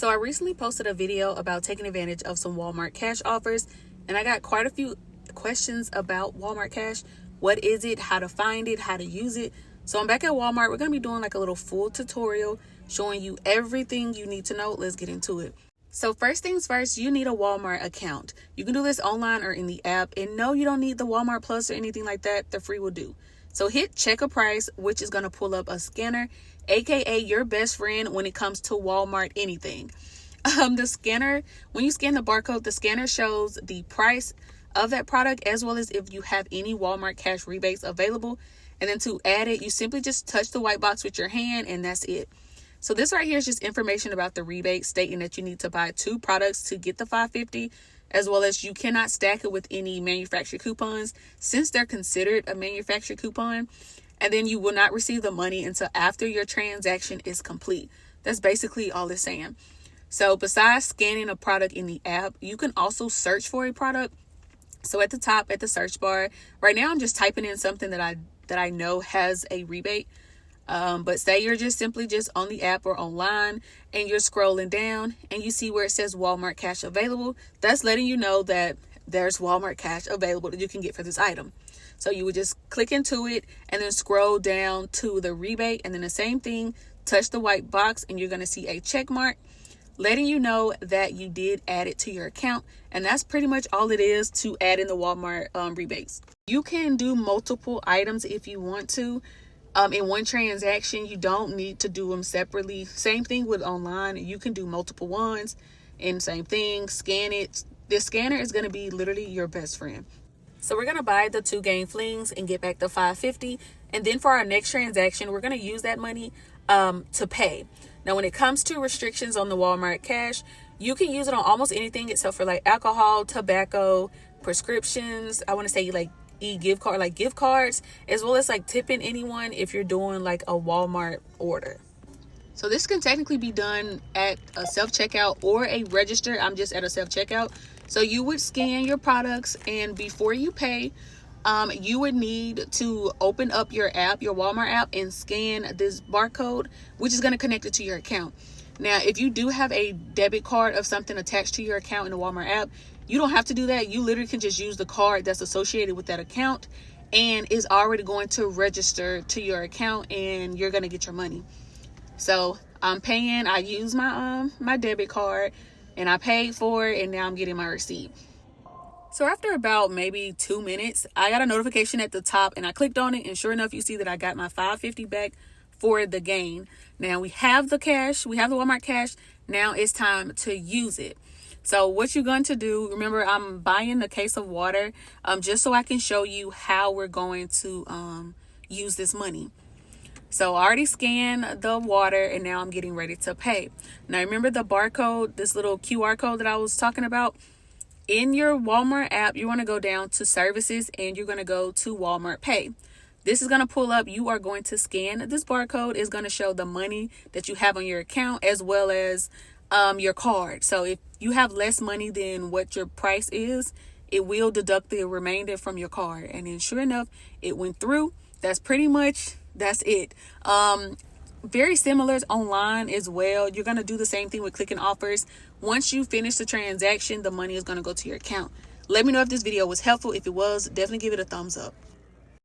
So I recently posted a video about taking advantage of some Walmart cash offers, and I got quite a few questions about Walmart cash. What is it? How to find it? How to use it? So I'm back at Walmart. We're going to be doing like a little full tutorial showing you everything you need to know. Let's get into it. So first things first, you need a Walmart account. You can do this online or in the app. And no, you don't need the Walmart Plus or anything like that. The free will do. So hit check a price, which is going to pull up a scanner, aka your best friend when it comes to Walmart anything. The scanner, when you scan the barcode, the scanner shows the price of that product as well as if you have any Walmart cash rebates available. And then to add it, you simply just touch the white box with your hand and that's it. So this right here is just information about the rebate, stating that you need to buy 2 products to get the $5.50, as well as you cannot stack it with any manufacturer coupons since they're considered a manufacturer coupon. And then you will not receive the money until after your transaction is complete. That's basically all it's saying. So besides scanning a product in the app, you can also search for a product. So at the top at the search bar, right now I'm just typing in something that I know has a rebate. But say you're just simply on the app or online and you're scrolling down and you see where it says Walmart cash available. That's letting you know that there's Walmart cash available that you can get for this item. So you would just click into it and then scroll down to the rebate, and then the same thing, touch the white box and you're going to see a check mark letting you know that you did add it to your account. And that's pretty much all it is to add in the Walmart rebates. You can do multiple items if you want to. In one transaction, you don't need to do them separately. Same thing with online. You can do multiple ones and same thing, scan it. This scanner is going to be literally your best friend. So we're going to buy the 2 game flings and get back the $5.50. And then for our next transaction, we're going to use that money to pay. Now, when it comes to restrictions on the Walmart cash, you can use it on almost anything except for like alcohol, tobacco, prescriptions. I want to say like gift cards, as well as like tipping anyone if you're doing like a Walmart order. So this can technically be done at a self-checkout or a register. I'm just at a self-checkout. So you would scan your products, and before you pay, you would need to open up your app, your Walmart app, and scan this barcode, which is going to connect it to your account. Now, if you do have a debit card of something attached to your account in the Walmart app, you don't have to do that. You literally can just use the card that's associated with that account and is already going to register to your account, and you're going to get your money. So I'm paying, I use my debit card and I paid for it, and now I'm getting my receipt. So after about maybe 2 minutes, I got a notification at the top and I clicked on it, and sure enough, you see that I got my $5.50 back for the gain. Now we have the cash, we have the Walmart cash. Now it's time to use it. So what you're going to do, remember I'm buying a case of water just so I can show you how we're going to use this money. So I already scanned the water and now I'm getting ready to pay. Now remember the barcode, this little QR code that I was talking about? In your Walmart app, you want to go down to services and you're going to go to Walmart Pay. This is going to pull up. You are going to scan this barcode. Is going to show the money that you have on your account as well as your card. So if you have less money than what your price is, it will deduct the remainder from your card. And then sure enough, it went through. That's it. Very similar online as well. You're going to do the same thing with clicking offers. Once you finish the transaction, the money is going to go to your account. Let me know if this video was helpful. If it was, definitely give it a thumbs up.